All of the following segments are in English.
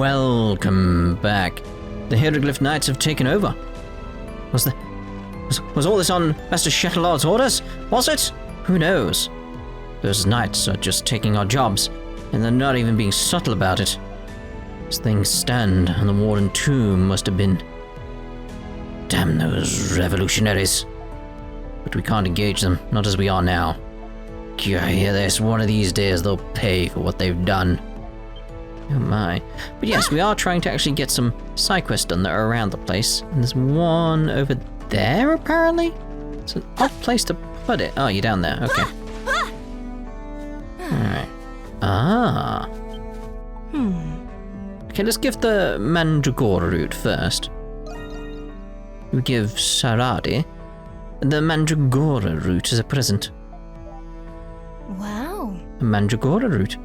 Welcome back. The Hieroglyph Knights have taken over. Was all this on Master Shatterlord's orders? Was it? Who knows? Those knights are just taking our jobs, and they're not even being subtle about it. As things stand, and the Warden Tomb must have been... Damn those revolutionaries. But we can't engage them, not as we are now. I hear this, one of these days they'll pay for what they've done. Oh my. But yes, we are trying to actually get some side quests done that are around the place. And there's one over there, apparently? It's an odd place to put it. Oh, you're down there. Okay. Alright. Ah. Okay, let's give the Mandragora route first. We give Saradhi the Mandragora route as a present. Wow. A Mandragora root.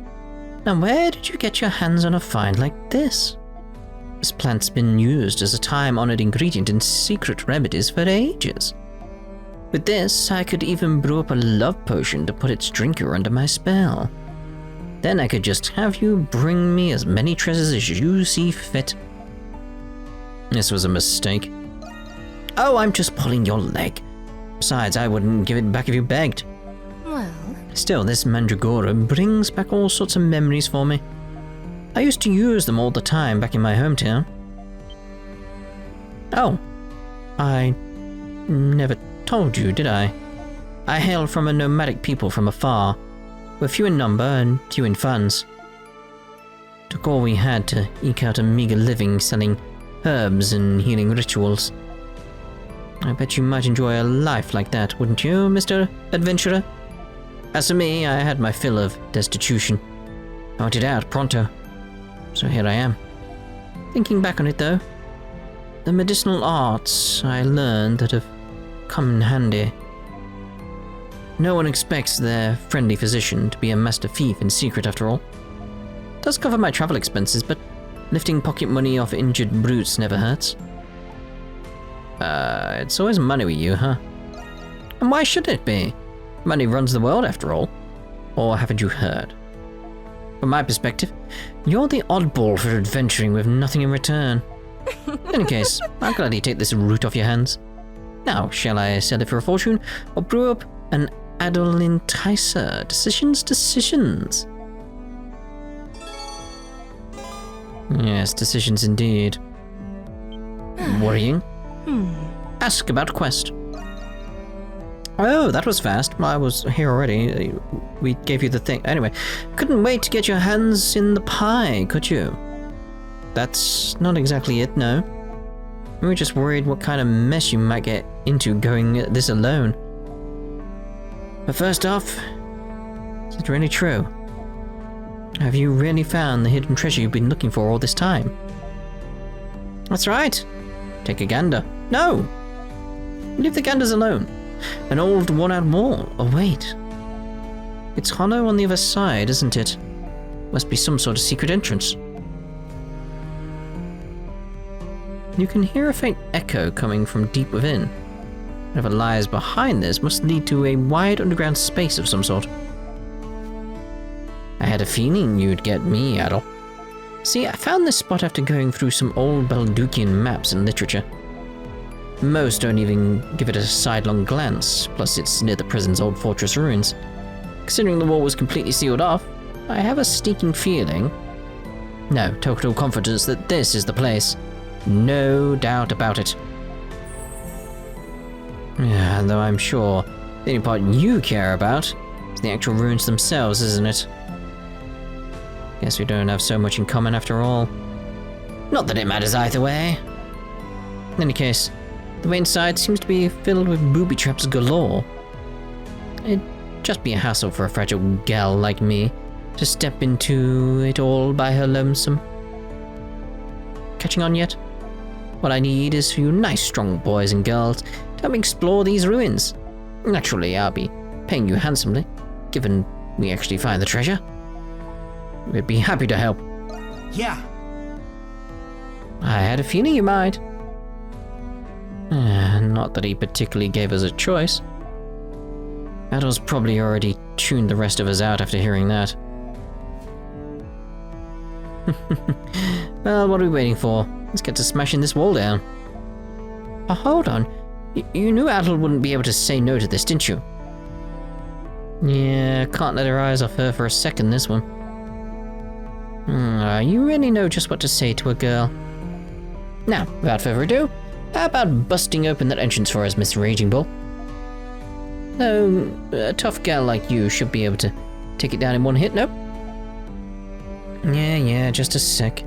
Now where did you get your hands on a find like this? This plant's been used as a time-honored ingredient in secret remedies for ages. With this, I could even brew up a love potion to put its drinker under my spell. Then I could just have you bring me as many treasures as you see fit. This was a mistake. Oh, I'm just pulling your leg. Besides, I wouldn't give it back if you begged. Well... Still, this Mandragora brings back all sorts of memories for me. I used to use them all the time back in my hometown. Oh, I never told you, did I? I hail from a nomadic people from afar. We're few in number and few in funds. Took all we had to eke out a meager living selling herbs and healing rituals. I bet you might enjoy a life like that, wouldn't you, Mr. Adventurer? As for me, I had my fill of destitution. I wanted out pronto. So here I am. Thinking back on it though, the medicinal arts I learned that have come in handy. No one expects their friendly physician to be a master thief in secret after all. Does cover my travel expenses, but lifting pocket money off injured brutes never hurts. It's always money with you, huh? And why should it be? Money runs the world after all. Or haven't you heard? From my perspective, you're the oddball for adventuring with nothing in return. In any case, I'll gladly take this root off your hands. Now, shall I sell it for a fortune, or brew up an Adol enticer? Decisions. Yes, decisions indeed. Worrying? Ask about quest. Oh, that was fast. I was here already. We gave you the thing. Anyway, couldn't wait to get your hands in the pie, could you? That's not exactly it, no. We were just worried what kind of mess you might get into going this alone. But first off, is it really true? Have you really found the hidden treasure you've been looking for all this time? That's right. Take a gander. No! Leave the ganders alone. An old worn-out wall. Oh, wait. It's hollow on the other side, isn't it? Must be some sort of secret entrance. You can hear a faint echo coming from deep within. Whatever lies behind this must lead to a wide underground space of some sort. I had a feeling you'd get me, Adol. See, I found this spot after going through some old Balduqian maps and literature. Most don't even give it a sidelong glance, plus it's near the prison's old fortress ruins. Considering the wall was completely sealed off, I have a sneaking feeling, no, total confidence that this is the place. No doubt about it. Yeah, though I'm sure the only part you care about is the actual ruins themselves, isn't it? Guess we don't have so much in common after all. Not that it matters either way. In any case, the way inside seems to be filled with booby traps galore. It'd just be a hassle for a fragile gal like me to step into it all by her lonesome. Catching on yet? What I need is for you nice strong boys and girls to help me explore these ruins. Naturally, I'll be paying you handsomely, given we actually find the treasure. We'd be happy to help. Yeah. I had a feeling you might. Not that he particularly gave us a choice. Adol's probably already tuned the rest of us out after hearing that. Well, what are we waiting for? Let's get to smashing this wall down. Oh, hold on. You knew Adol wouldn't be able to say no to this, didn't you? Yeah, can't let our eyes off her for a second, this one. You really know just what to say to a girl. Now, without further ado, how about busting open that entrance for us, Miss Raging Bull? No, a tough gal like you should be able to take it down in one hit, no? Yeah, just a sec.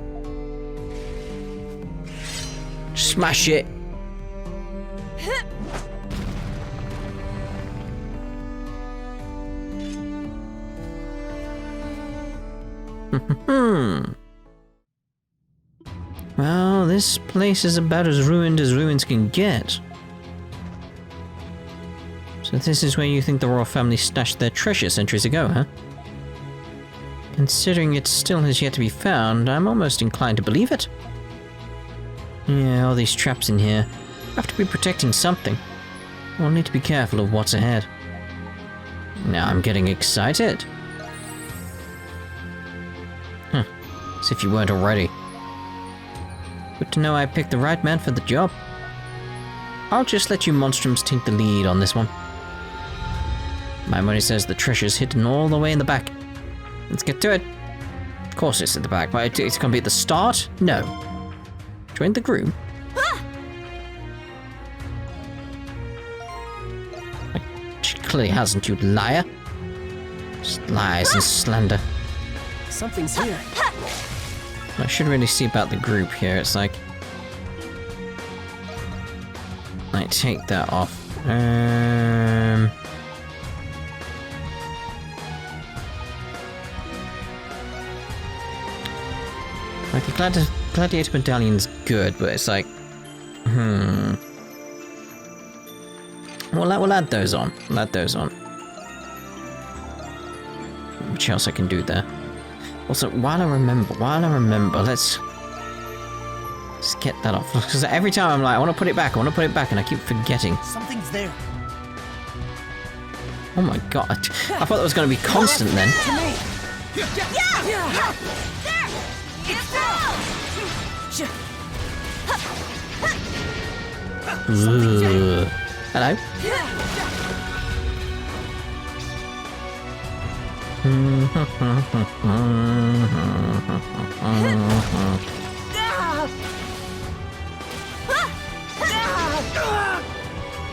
Smash it! Well, this place is about as ruins can get. So this is where you think the royal family stashed their treasure centuries ago, huh? Considering it still has yet to be found, I'm almost inclined to believe it. Yeah, all these traps in here have to be protecting something. We'll need to be careful of what's ahead. Now I'm getting excited. As if you weren't already. Good to know I picked the right man for the job. I'll just let you monstrums take the lead on this one. My money says the treasure's hidden all the way in the back. Let's get to it. Of course it's at the back, but it's gonna be at the start? No. Join the group? She clearly hasn't, you liar. Just lies and slander. Something's here. I should really see about the group here. It's like take that off. Like the gladiator medallion's good, but it's like, We'll add those on. We'll add those on. Which else I can do there? Also, while I remember, let's get that off. Because every time I'm like, I want to put it back, and I keep forgetting. Something's there. Oh my god. I thought that was going to be constant then. Ugh. Hello?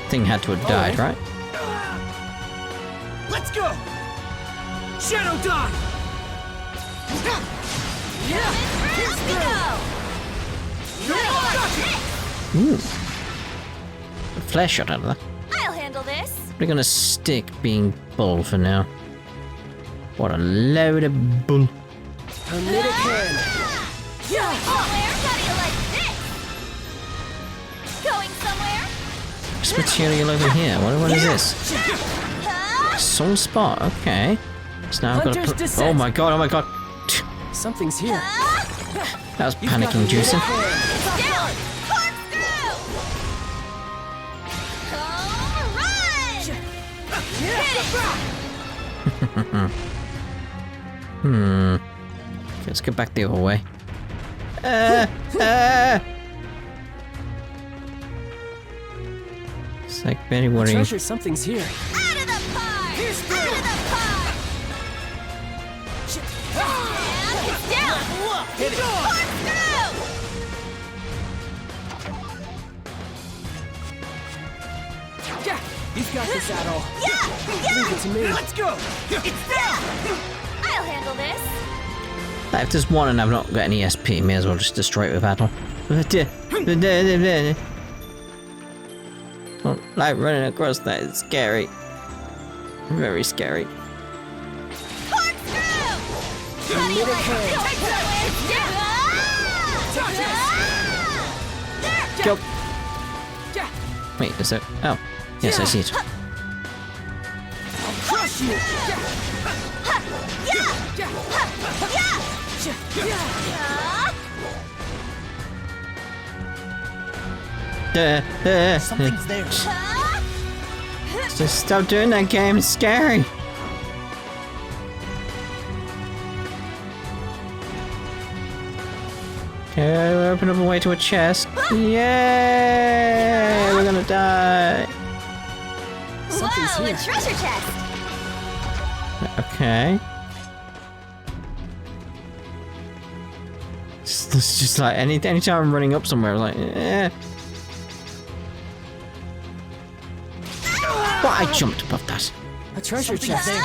Thing had to have died, right? Let's go! Shadow die! Ooh. A flare shot out of that. I'll handle this. We're gonna stick being bull for now. What a load of bull. A little can. Somewhere, how do you like this? Going somewhere? This material over here. What is this? Soul spot. Okay. So now I've got to Hunter's put. descent. Oh my god! Oh my god! Something's here. That was panic-inducing. Down! Corkscrew! Home run! Hit it! Okay, let's go back the other way. It's like very worrying. Treasure, something's here. Out of the park! Out of the park! And it's down! Hit it. Corkscrew! Yeah, you've got this, Adol. Yeah! Leave it to me. Let's go! It's down! I'll handle this. If there's one and I've not got any SP, may as well just destroy it with battle. Well, like running across that is scary. Very scary. Corkscrew! How do you like it? Go. Wait, is there? Oh, yes, I see it. Crush you. Something's there. Just stop doing that game, it's scary. Okay, we open up a way to a chest. Yay! We're gonna die. Something's Whoa, a here. treasure chest! Okay. It's just like anytime I'm running up somewhere, like, eh. Well, I jumped above that. A treasure chest. There.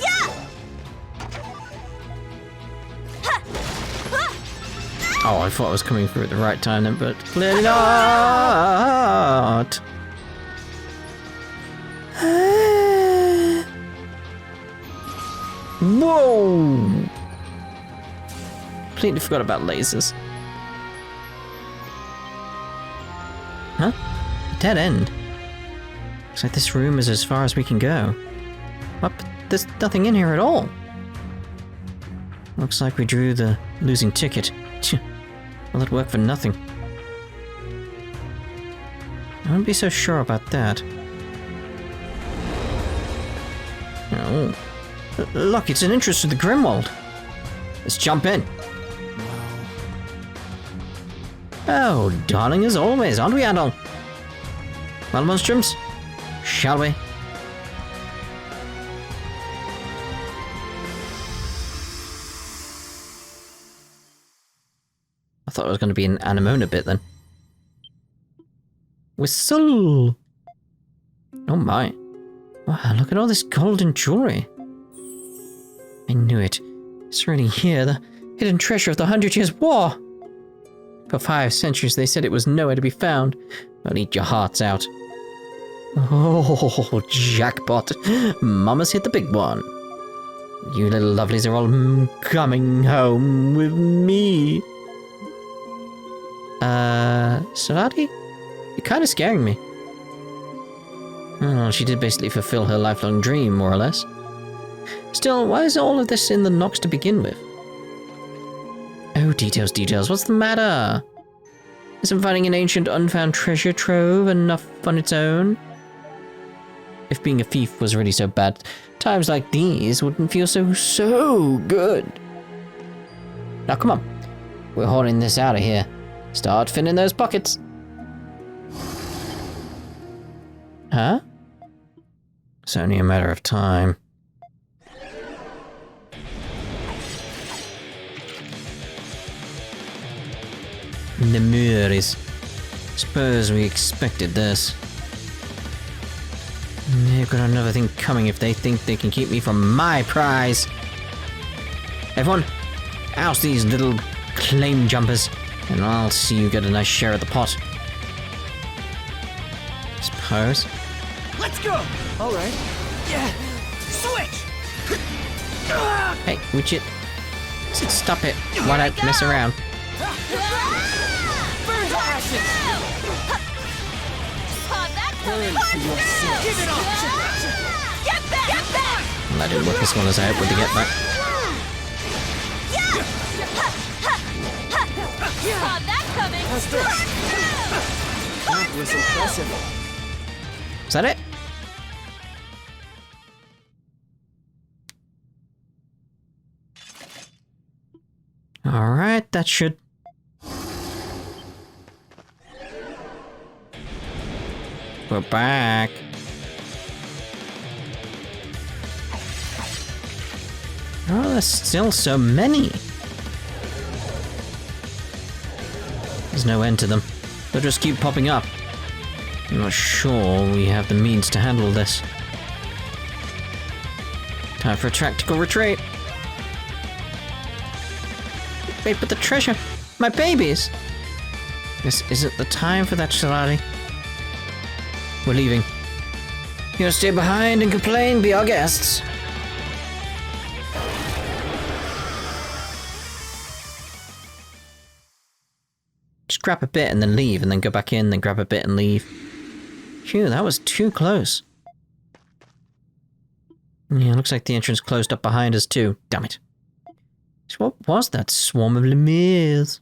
Yeah! Oh, I thought I was coming through at the right time then, but clearly not. Whoa! Completely forgot about lasers. Huh? Dead end. Looks like this room is as far as we can go. What? There's nothing in here at all. Looks like we drew the losing ticket. Well, that worked for nothing. I wouldn't be so sure about that. Oh. Look, it's an entrance to the Grimwald. Let's jump in. Oh, darling, as always, aren't we, Adol? Well, Monstrums, shall we? I thought it was going to be an Anemona bit then. Whistle! Oh my. Wow, look at all this golden jewelry. I knew it. It's really here, the hidden treasure of the 100 Years' War. For 5 centuries they said it was nowhere to be found. Well, eat your hearts out. Oh, jackpot. Mama's hit the big one. You little lovelies are all coming home with me. Saradhi? You're kind of scaring me. Oh, she did basically fulfill her lifelong dream, more or less. Still, why is all of this in the Nox to begin with? Oh, details, what's the matter? Isn't finding an ancient unfound treasure trove enough on its own? If being a thief was really so bad, times like these wouldn't feel so good. Now come on, we're hauling this out of here. Start filling those pockets. Huh? It's only a matter of time. Lemures. Suppose we expected this. They've got another thing coming if they think they can keep me from my prize. Everyone, oust these little claim jumpers, and I'll see you get a nice share of the pot. Suppose. Let's go. All right. Yeah. Switch. Hey, would you stop it? Why not mess around? Burn to ashes. Burn for your sins. Give it up. Get back! Get back! Well, that didn't work as well as I hoped with the get back. Saw that coming! How's this? That was impressive. Is that it? Alright, that should... We're back. Oh, there's still so many. There's no end to them. They'll just keep popping up. I'm not sure we have the means to handle this. Time for a tactical retreat. Wait, but the treasure! My babies! This isn't the time for that, Saradhi. We're leaving. You gonna stay behind and complain? Be our guests. Just grab a bit and then leave, and then go back in, then grab a bit and leave. Phew, that was too close. Yeah, looks like the entrance closed up behind us too. Damn it. So what was that swarm of lemures?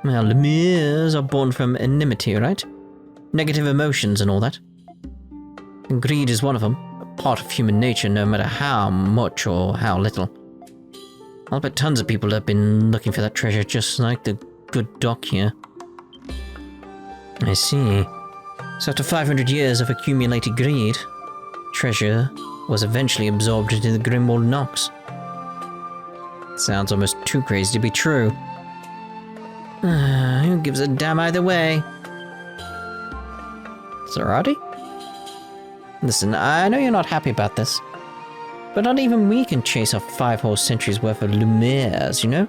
Well, lemures are born from enmity, right? Negative emotions and all that. And greed is one of them, a part of human nature no matter how much or how little. I'll bet tons of people have been looking for that treasure just like the good doc here. I see. So after 500 years of accumulated greed, treasure was eventually absorbed into the Grimwald Nox. Sounds almost too crazy to be true. Who gives a damn either way? Saradhi? Listen, I know you're not happy about this, but not even we can chase off 5 whole centuries worth of Lumières, you know?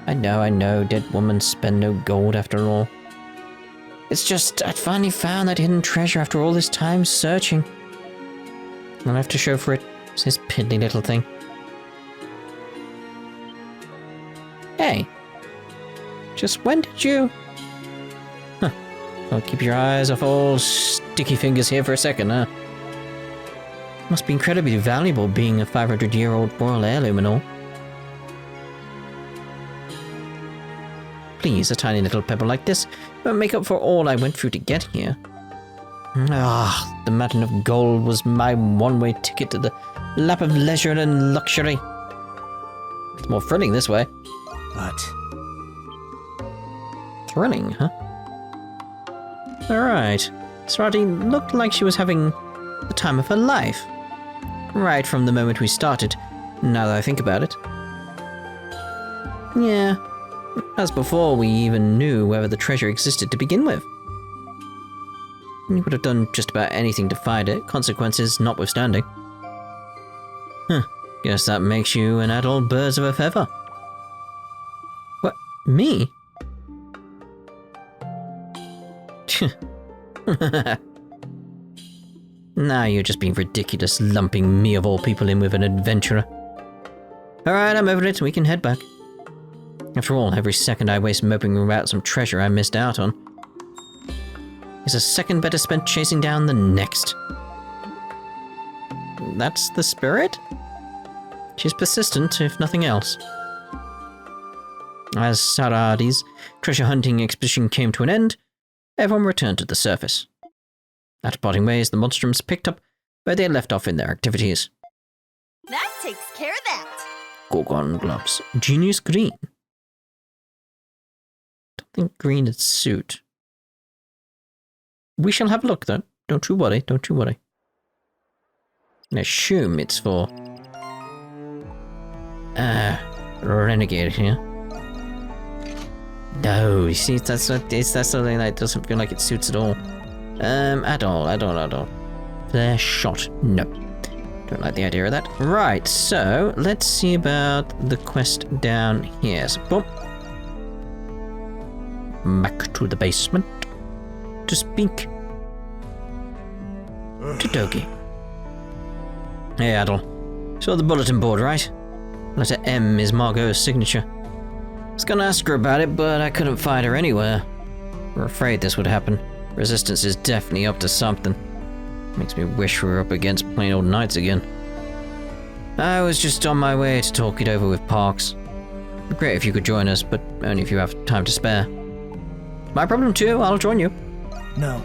I know, dead women spend no gold after all. It's just, I'd finally found that hidden treasure after all this time searching. I'll have to show for it. It's this piddly little thing. Hey. Just when did you... Huh. Well, keep your eyes off all sticky fingers here for a second, huh? Must be incredibly valuable being a 500-year-old royal heirloom and all. Please, a tiny little pebble like this won't make up for all I went through to get here. Ah, the mountain of gold was my one-way ticket to the lap of leisure and luxury. It's more thrilling this way. But... Thrilling, huh? Alright. Saradhi looked like she was having the time of her life. Right from the moment we started, now that I think about it. Yeah. As before we even knew whether the treasure existed to begin with. You would have done just about anything to find it, consequences notwithstanding. Huh, guess that makes you an adult birds of a feather. What, me? Now you're just being ridiculous, lumping me of all people in with an adventurer. Alright, I'm over it, we can head back. After all, every second I waste moping about some treasure I missed out on is a second better spent chasing down the next. That's the spirit? She's persistent, if nothing else. As Saradhi's treasure hunting expedition came to an end, everyone returned to the surface. At parting ways, the Monstrums picked up where they had left off in their activities. That takes care of that. Gorgon gloves. Genius green. Don't think green would suit. We shall have a look, though. Don't you worry, don't you worry. I assume it's for... renegade here. No, you see, that's something that doesn't feel like it suits at all. Adol. Flare shot. No. Don't like the idea of that. Right, so, let's see about the quest down here. So, boom. Back to the basement. To speak to Dogi. Hey, Adol. Saw the bulletin board, right? Letter M is Margot's signature. I was gonna ask her about it, but I couldn't find her anywhere. We're afraid this would happen. Resistance is definitely up to something. Makes me wish we were up against plain old knights again. I was just on my way to talk it over with Parks. Great if you could join us, but only if you have time to spare. My problem too, I'll join you. No.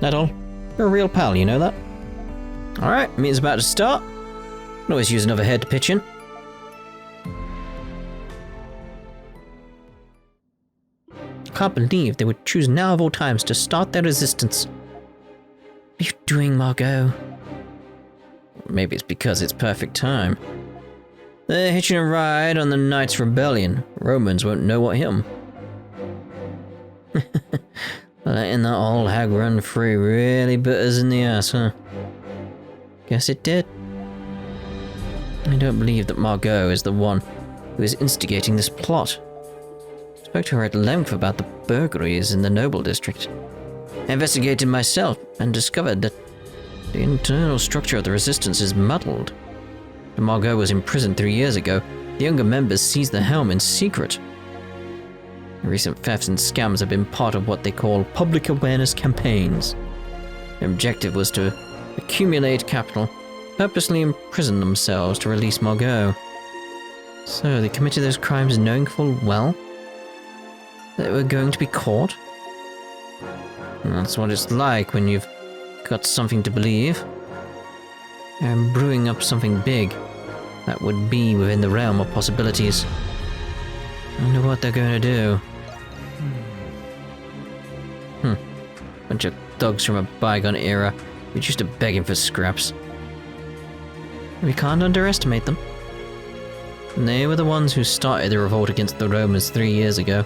Adol, you're a real pal, you know that? Alright, meeting's about to start. Can always use another head to pitch in. Can't believe they would choose now of all times to start their resistance. What are you doing, Margot? Maybe it's because it's perfect time. They're hitching a ride on the Knights' Rebellion. Romans won't know what hit 'em. Letting that old hag run free really bit us in the ass, huh? Guess it did. I don't believe that Margot is the one who is instigating this plot. Spoke to her at length about the burglaries in the Noble District. I investigated myself and discovered that the internal structure of the resistance is muddled. When Margot was imprisoned 3 years ago, the younger members seized the helm in secret. The recent thefts and scams have been part of what they call public awareness campaigns. Their objective was to accumulate capital, purposely imprison themselves to release Margot. So they committed those crimes knowing full well that they were going to be caught? And that's what it's like when you've got something to believe. They're brewing up something big. that would be within the realm of possibilities. I wonder what they're going to do. Bunch of thugs from a bygone era, reduced to begging for scraps. We can't underestimate them. They were the ones who started the revolt against the Romans 3 years ago.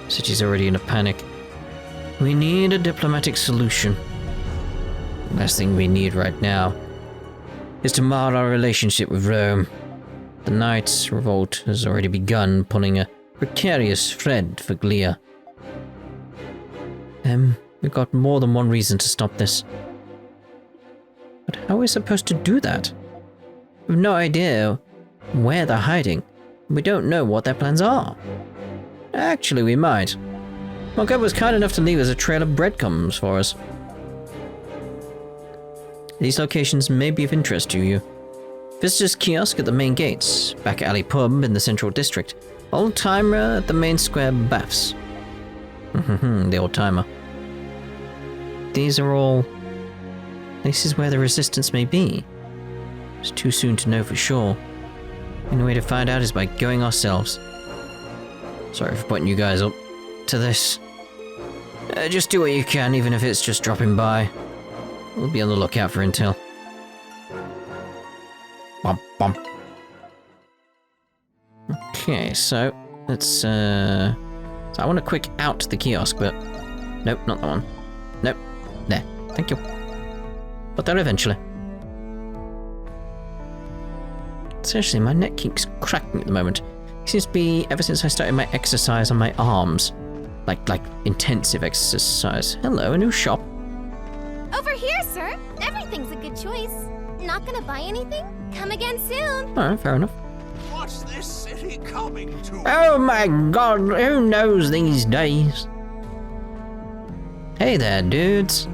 City's already in a panic. We need a diplomatic solution. The last thing we need right now is to mar our relationship with Rome. The Knights' revolt has already begun, pulling a precarious thread for Glia. We've got more than one reason to stop this. But how are we supposed to do that? We've no idea where they're hiding. We don't know what their plans are. Actually, we might. Monk was kind enough to leave us a trail of breadcrumbs for us. These locations may be of interest to you. Visitor's Kiosk at the main gates, Back Alley Pub in the Central District, Old Timer at the main square Baths. The Old Timer. These are all places where the resistance may be. It's too soon to know for sure. The only way to find out is by going ourselves. Sorry for putting you guys up to this. Just do what you can, even if it's just dropping by. We'll be on the lookout for intel. Bump, bump. Okay, so let's so I want to quick out the kiosk, but nope, not that one. Nope, there. Thank you. But there eventually. Seriously, my neck keeps cracking at the moment. It seems to be ever since I started my exercise on my arms. Like intensive exercise. Hello, a new shop. Over here, sir. Everything's a good choice. Not gonna buy anything? Come again soon. Alright, fair enough. What's this city coming to? Oh my god, who knows these days? Hey there, dudes.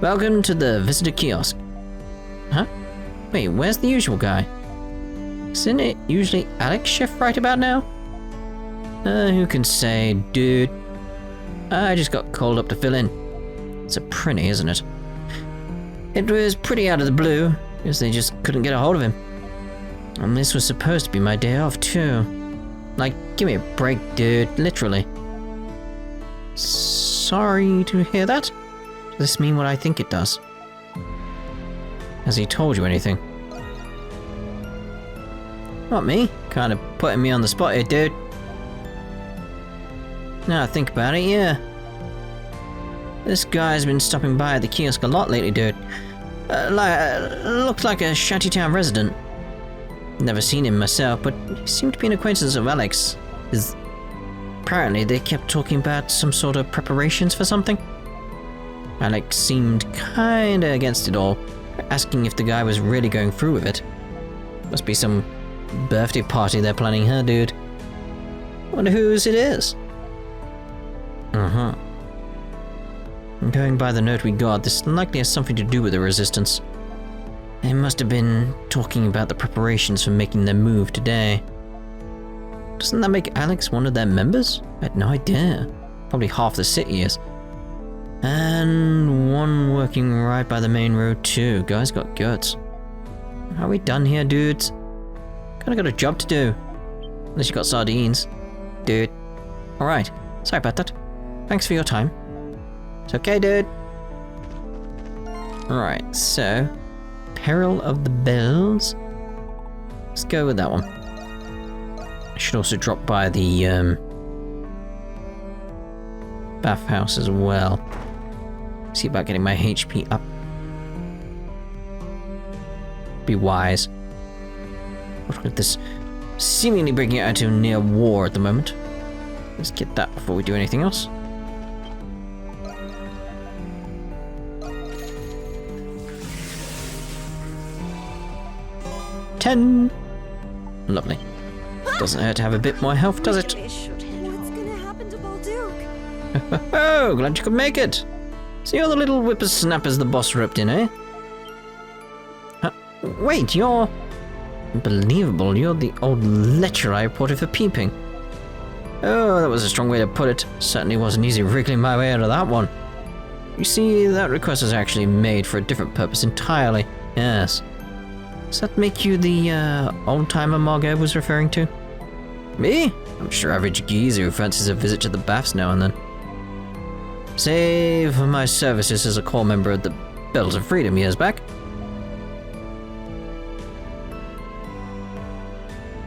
Welcome to the visitor kiosk. Huh? Wait, where's the usual guy? Isn't it usually Alex shift right about now? Who can say, dude? I just got called up to fill in. It's a pretty, isn't it? It was pretty out of the blue, because they just couldn't get a hold of him. And this was supposed to be my day off too. Like, give me a break, dude, literally. Sorry to hear that. Does this mean what I think it does? Has he told you anything? Not me. Kind of putting me on the spot here, dude. Now I think about it, yeah. This guy's been stopping by at the kiosk a lot lately, dude. Looked like a shantytown resident. Never seen him myself, but he seemed to be an acquaintance of Alex. Apparently they kept talking about some sort of preparations for something. Alex seemed kinda against it all, asking if the guy was really going through with it. Must be some birthday party they're planning, huh, dude? Wonder whose it is. Going by the note we got, this likely has something to do with the resistance. They must have been talking about the preparations for making their move today. Doesn't that make Alex one of their members? I had no idea. Probably half the city is. And one working right by the main road too. Guys got guts. Are we done here, dudes? Kinda got a job to do. Unless you got sardines. Dude. Alright. Sorry about that. Thanks for your time. It's okay, dude. Alright, so... Peril of the Bells? Let's go with that one. I should also drop by the, bathhouse as well. See about getting my HP up. Be wise. Look at this seemingly breaking out into near war at the moment. Let's get that before we do anything else. Lovely. Doesn't hurt to have a bit more health, does it? What's gonna happen to Balduq? Oh, glad you could make it. See all the little whippersnappers the boss roped in, eh? Wait, you're... Unbelievable, you're the old lecher I reported for peeping. Oh, that was a strong way to put it. Certainly wasn't easy wriggling my way out of that one. You see, that request was actually made for a different purpose entirely. Yes. Does that make you the old-timer Margot was referring to? Me? I'm just your average geezer who fancies a visit to the baths now and then. Save for my services as a core member of the Bells of Freedom years back.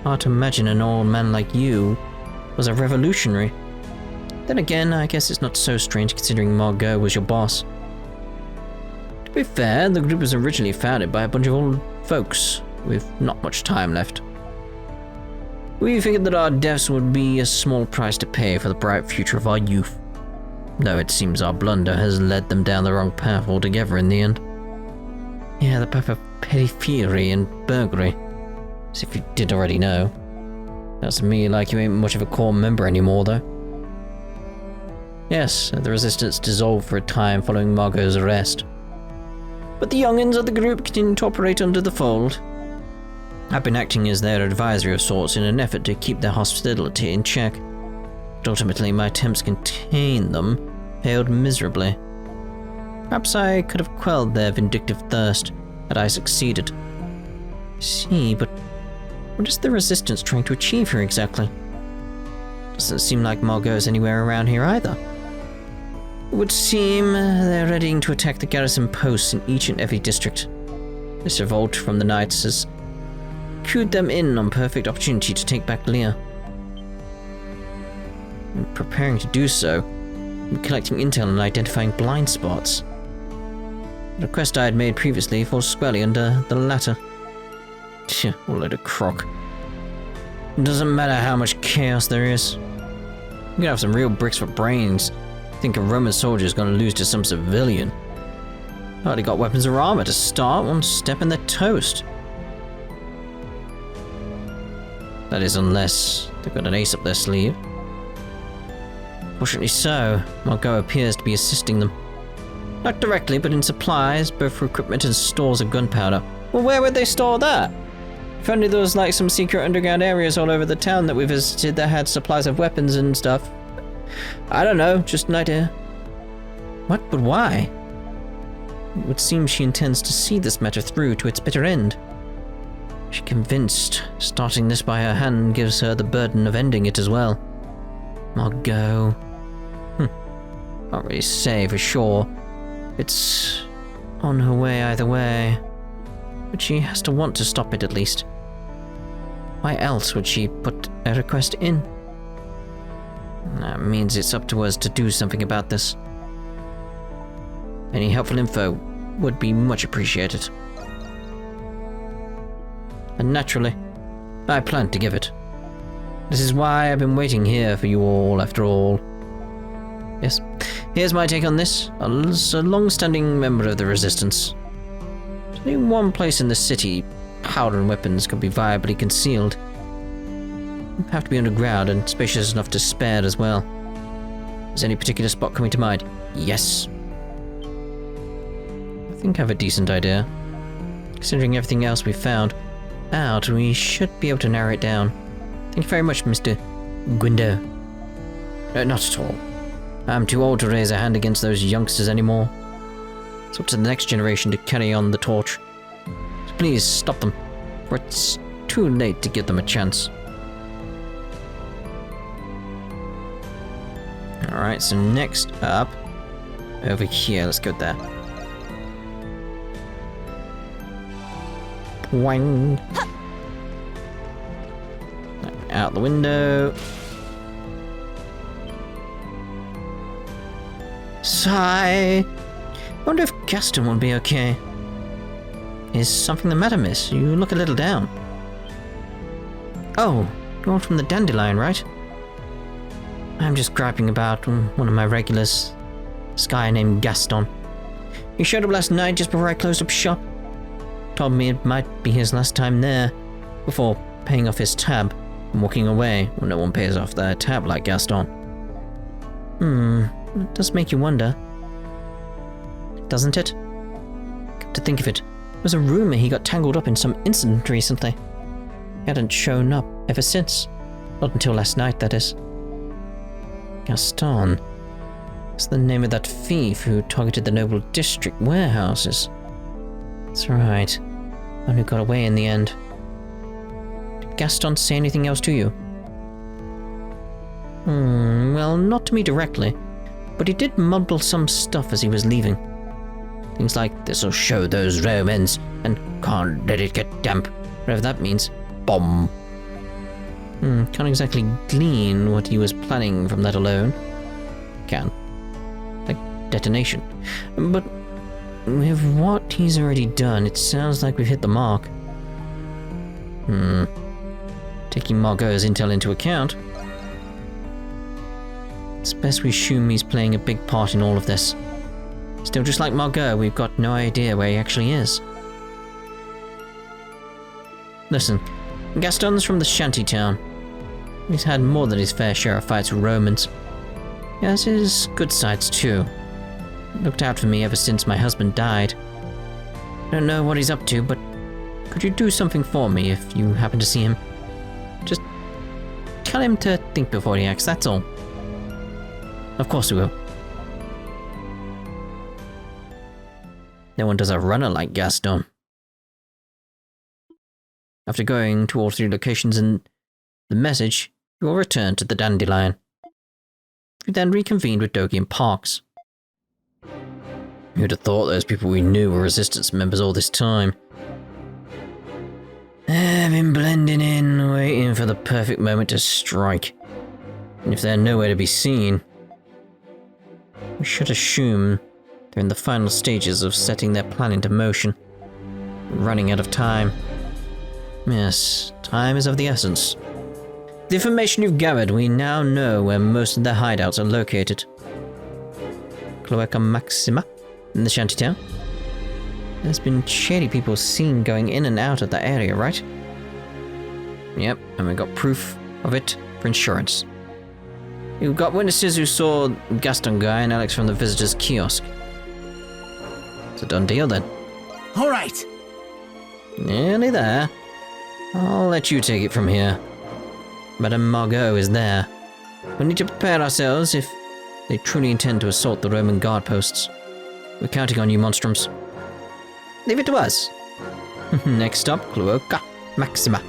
Hard to imagine an old man like you was a revolutionary. Then again, I guess it's not so strange considering Margot was your boss. To be fair, the group was originally founded by a bunch of old folks with not much time left. We figured that our deaths would be a small price to pay for the bright future of our youth. Though it seems our blunder has led them down the wrong path altogether in the end. Yeah, the path of petty fury and burglary. As if you did already know. Sounds to me like you ain't much of a core member anymore, though. Yes, the resistance dissolved for a time following Margot's arrest. But the youngins of the group continue to operate under the fold. I've been acting as their advisor of sorts in an effort to keep their hostility in check. But ultimately, my attempts to contain them failed miserably. Perhaps I could have quelled their vindictive thirst had I succeeded. See, but what is the resistance trying to achieve here exactly? Doesn't seem like Margot's anywhere around here either. It would seem they're readying to attack the garrison posts in each and every district. This revolt from the Knights has cued them in on perfect opportunity to take back Lear. In preparing to do so, I'm collecting intel and identifying blind spots. The request I had made previously falls squarely under the latter. What a load of crock. It doesn't matter how much chaos there is. You can have some real bricks for brains. Think a Roman soldier is going to lose to some civilian. Hardly got weapons or armor to start one step in their toast. That is, unless they've got an ace up their sleeve. Fortunately so, Margot appears to be assisting them. Not directly, but in supplies, both for equipment and stores of gunpowder. Well, where would they store that? If only there was like some secret underground areas all over the town that we visited that had supplies of weapons and stuff. I don't know, just an idea. What, but why? It would seem she intends to see this matter through to its bitter end. She's convinced starting this by her hand gives her the burden of ending it as well. Margot. Can't really say for sure. It's on her way either way. But she has to want to stop it at least. Why else would she put a request in? That means it's up to us to do something about this. Any helpful info would be much appreciated. And naturally, I plan to give it. This is why I've been waiting here for you all, after all. Yes, here's my take on this, as a long-standing member of the Resistance. There's only one place in the city powder and weapons could be viably concealed. They have to be underground and spacious enough to spare as well. Is any particular spot coming to mind? Yes. I think I have a decent idea. Considering everything else we've found out, we should be able to narrow it down. Thank you very much, Mr. Guindo. Not at all. I'm too old to raise a hand against those youngsters anymore. It's up to the next generation to carry on the torch. So please stop them, for it's too late to give them a chance. Alright, so next up, over here, let's go there. Wang. Out the window. Sigh. Wonder if Gaston will be okay. Is something the matter, miss? You look a little down. Oh, you're from the Dandelion, right? I'm just griping about one of my regulars. This guy named Gaston. He showed up last night just before I closed up shop. Told me it might be his last time there, before paying off his tab and walking away. Well, no one pays off their tab like Gaston. It does make you wonder. Doesn't it? Come to think of it, there was a rumor he got tangled up in some incident recently. He hadn't shown up ever since. Not until last night, that is. Gaston. That's the name of that thief who targeted the Noble District warehouses. That's right. and who got away in the end. Did Gaston say anything else to you? Well, not to me directly, but he did mumble some stuff as he was leaving. Things like, "This'll show those Romans, and can't let it get damp," whatever that means. Bomb. Can't exactly glean what he was planning from that alone. Can. Like detonation. But with what he's already done, it sounds like we've hit the mark. Taking Margot's intel into account, it's best we assume he's playing a big part in all of this. Still, just like Margot, we've got no idea where he actually is. Listen, Gaston's from the shanty town. He's had more than his fair share of fights with Romans. He has his good sides too. Looked out for me ever since my husband died. Don't know what he's up to, but could you do something for me if you happen to see him? Just tell him to think before he acts, that's all. Of course we will. No one does a runner like Gaston. After going to all 3 locations in the message, you will return to the Dandelion. You then reconvened with Dogi and Parks. You'd have thought those people we knew were Resistance members all this time. They've been blending in, waiting for the perfect moment to strike. And if they're nowhere to be seen, we should assume they're in the final stages of setting their plan into motion. Running out of time. Yes, time is of the essence. The information you've gathered, we now know where most of their hideouts are located. Cloaca Maxima, in the shantytown. There's been shady people seen going in and out of that area, right? Yep, and we got proof of it for insurance. You've got witnesses who saw Gaston guy and Alex from the visitor's kiosk. It's a done deal then. All right. Nearly there. I'll let you take it from here. Madame Margot is there. We need to prepare ourselves if they truly intend to assault the Roman guard posts. We're counting on you, Monstrums. Leave it to us. Next stop, Cloaca Maxima.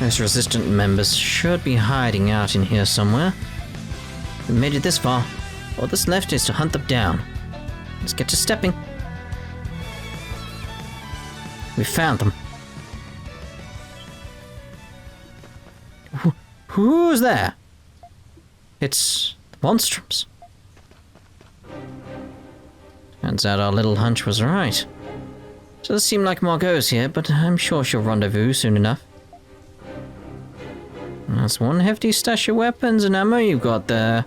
Those resistant members should be hiding out in here somewhere. We made it this far. All that's left is to hunt them down. Let's get to stepping. We found them. Who's there? It's the Monstrums. Turns out our little hunch was right. Does seem like Margot's here, but I'm sure she'll rendezvous soon enough. That's one hefty stash of weapons and ammo you've got there.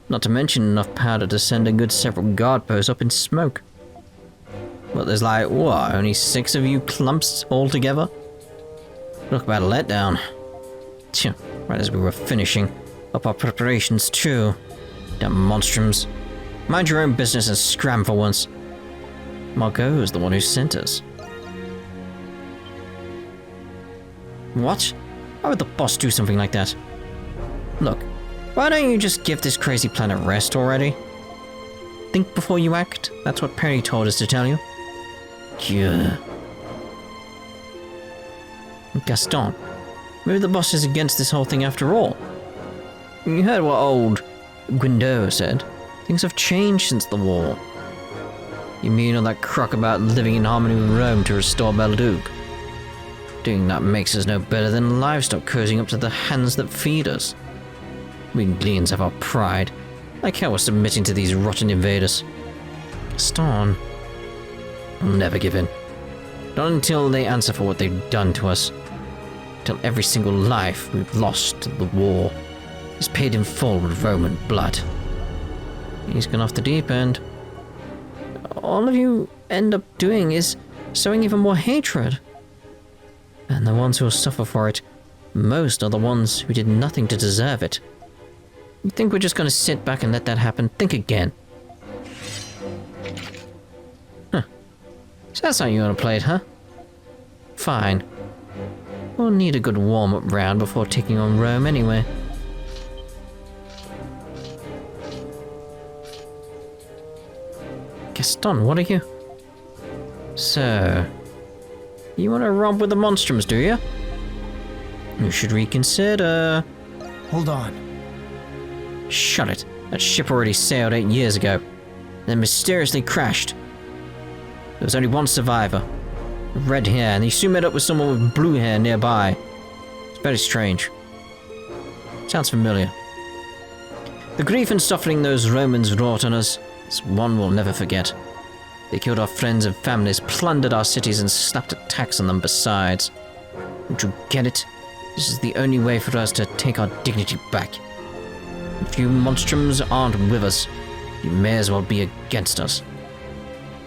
Not to mention enough powder to send a good several guard posts up in smoke. But there's like, what, only 6 of you clumps all together? Look about a letdown. Tch, right as we were finishing up our preparations too. Damn Monstrums. Mind your own business and scram for once. Margot is the one who sent us. What? Why would the boss do something like that? Look, why don't you just give this crazy plan a rest already? Think before you act, that's what Perry told us to tell you. Yeah. Gaston, maybe the boss is against this whole thing after all. You heard what old Guindo said. Things have changed since the war. You mean all that crock about living in harmony with Rome to restore Balduq? Doing that makes us no better than livestock cozying up to the hands that feed us. We Gleans have our pride, like how we're submitting to these rotten invaders. Gaston, I'll never give in. Not until they answer for what they've done to us. Until every single life we've lost to the war is paid in full with Roman blood. He's gone off the deep end. All of you end up doing is sowing even more hatred. And the ones who will suffer for it most are the ones who did nothing to deserve it. You think we're just going to sit back and let that happen? Think again. Huh. So that's how you want to play it, huh? Fine. We'll need a good warm-up round before taking on Rome anyway. Gaston, what are you? So, you want to romp with the Monstrums, do you? You should reconsider. Hold on. Shut it. That ship already sailed 8 years ago, then mysteriously crashed. There was only one survivor. With red hair, and he soon met up with someone with blue hair nearby. It's very strange. Sounds familiar. The grief and suffering those Romans wrought on us is one we'll never forget. They killed our friends and families, plundered our cities, and slapped a tax on them besides. Don't you get it? This is the only way for us to take our dignity back. If you Monstrums aren't with us, you may as well be against us.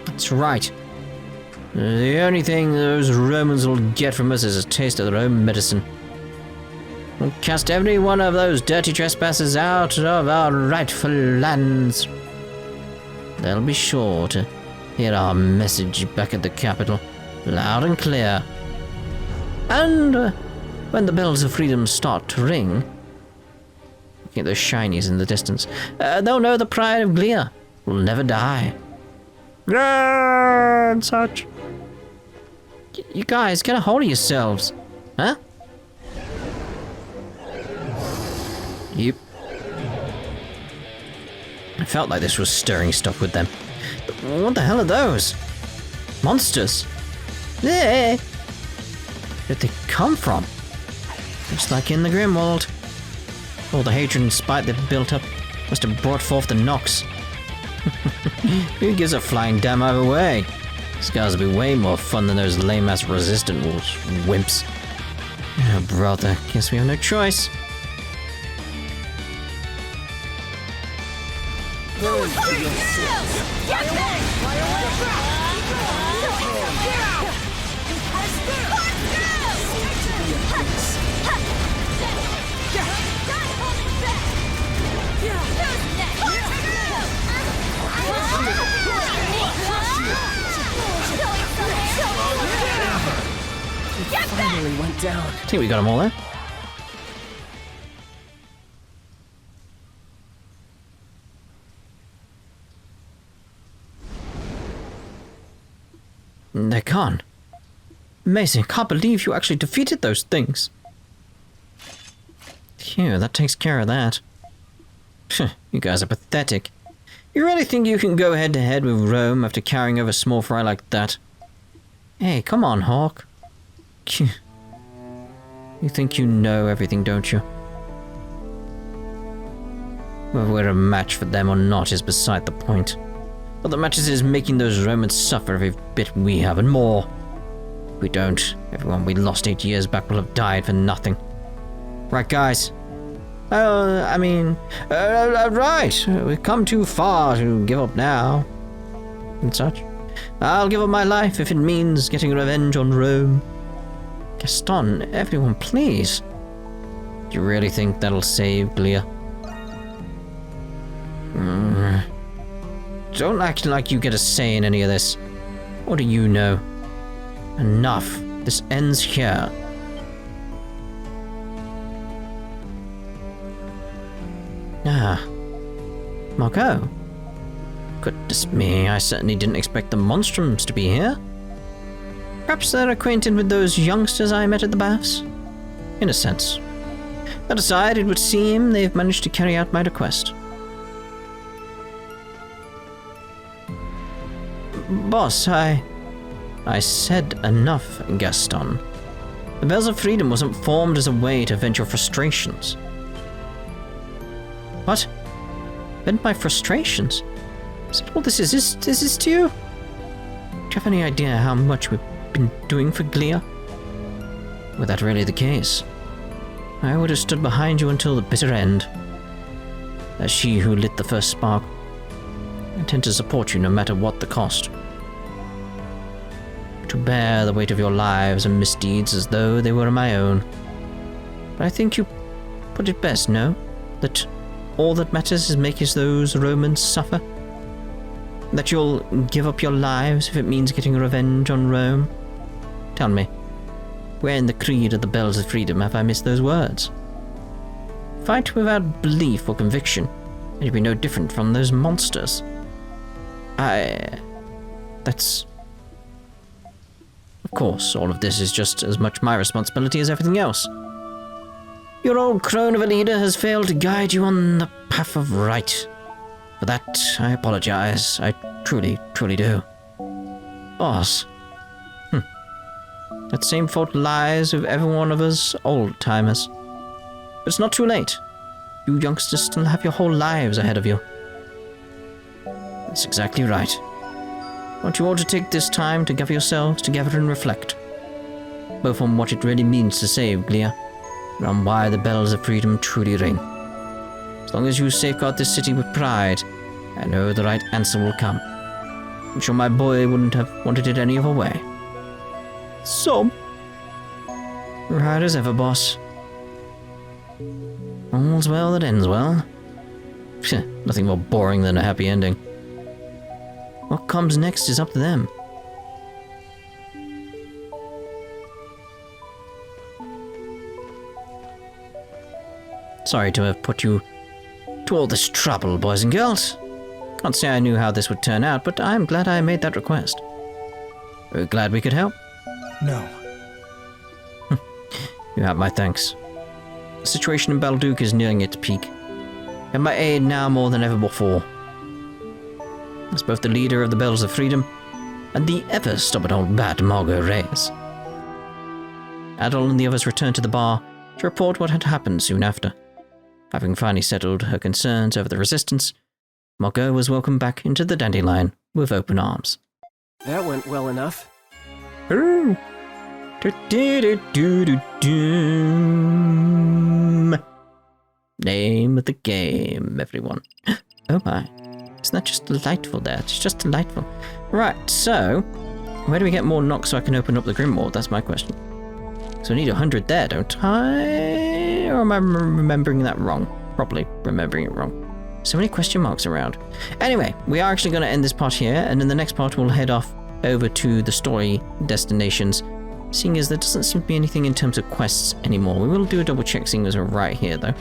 That's right. The only thing those Romans will get from us is a taste of their own medicine. We'll cast every one of those dirty trespassers out of our rightful lands. They'll be sure to hear our message back at the capital, loud and clear. And when the bells of freedom start to ring, looking at those shinies in the distance, they'll know the pride of Glea will never die. And such. You guys, get a hold of yourselves, huh? Yep. I felt like this was stirring stuff with them. But what the hell are those? Monsters? Yeah. Where'd they come from? Just like in the Grimwald. All the hatred and spite they've built up must have brought forth the Nox. Who gives a flying damn either way? These guys will be way more fun than those lame-ass resistant wimps. Oh, brother, guess we have no choice. Finally went down. I think we got them all there. They're gone. Amazing, I can't believe you actually defeated those things. Phew, that takes care of that. You guys are pathetic. You really think you can go head to head with Rome after carrying over small fry like that? Hey, come on, Hawk. You think you know everything, don't you? Whether we're a match for them or not is beside the point. What that matters is making those Romans suffer every bit we have and more. If we don't, everyone we lost 8 years back will have died for nothing. Right, guys? Right. We've come too far to give up now. And such. I'll give up my life if it means getting revenge on Rome. Gaston, everyone, please. Do you really think that'll save Glea? Don't act like you get a say in any of this. What do you know? Enough. This ends here. Ah. Marco. Goodness me, I certainly didn't expect the Monstrums to be here. Perhaps they're acquainted with those youngsters I met at the baths? In a sense. That aside, it would seem they've managed to carry out my request. Boss, I said enough, Gaston. The Bells of Freedom wasn't formed as a way to vent your frustrations. What? Vent my frustrations? Is that all this is? Is this to you? Do you have any idea how much we've been doing for Glea? Were that really the case, I would have stood behind you until the bitter end. As she who lit the first spark, I intend to support you no matter what the cost. To bear the weight of your lives and misdeeds as though they were my own. But I think you put it best, no? That all that matters is making those Romans suffer? That you'll give up your lives if it means getting revenge on Rome? Tell me, where in the creed of the Bells of Freedom have I missed those words? Fight without belief or conviction, and you'd be no different from those monsters. That's... Of course, all of this is just as much my responsibility as everything else. Your old crone of a leader has failed to guide you on the path of right. For that, I apologize. I truly, truly do. Boss. That same fault lies with every one of us old-timers. But it's not too late. You youngsters still have your whole lives ahead of you. That's exactly right. I want you all to take this time to gather yourselves together and reflect. Both on what it really means to save Glia, and on why the bells of freedom truly ring. As long as you safeguard this city with pride, I know the right answer will come. I'm sure my boy wouldn't have wanted it any other way. So, right as ever, boss. All's well that ends well. Nothing more boring than a happy ending. What comes next is up to them. Sorry to have put you to all this trouble, boys and girls. Can't say I knew how this would turn out, but I'm glad I made that request. We're glad we could help. No. You have my thanks. The situation in Balduq is nearing its peak, and my aid now more than ever before. As both the leader of the Bells of Freedom and the ever-stubborn old bat Margot Reyes. Adol and the others returned to the bar to report what had happened soon after. Having finally settled her concerns over the resistance, Margot was welcomed back into the Dandelion with open arms. That went well enough. Ooh. Name of the game, everyone. Oh my. Isn't that just delightful there? It's just delightful. Right, so, where do we get more Nox so I can open up the Grimwald? That's my question. So I need 100 there, don't I? Or am I remembering that wrong? Probably remembering it wrong. So many question marks around. Anyway, we are actually going to end this part here, and in the next part we'll head off over to the story destinations, seeing as there doesn't seem to be anything in terms of quests anymore. We will do a double check, seeing as we're right here, though.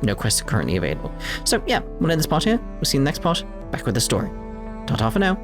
No quests are currently available. So yeah, we'll end this part here. We'll see you in the next part, back with the story. Ta-ta for now.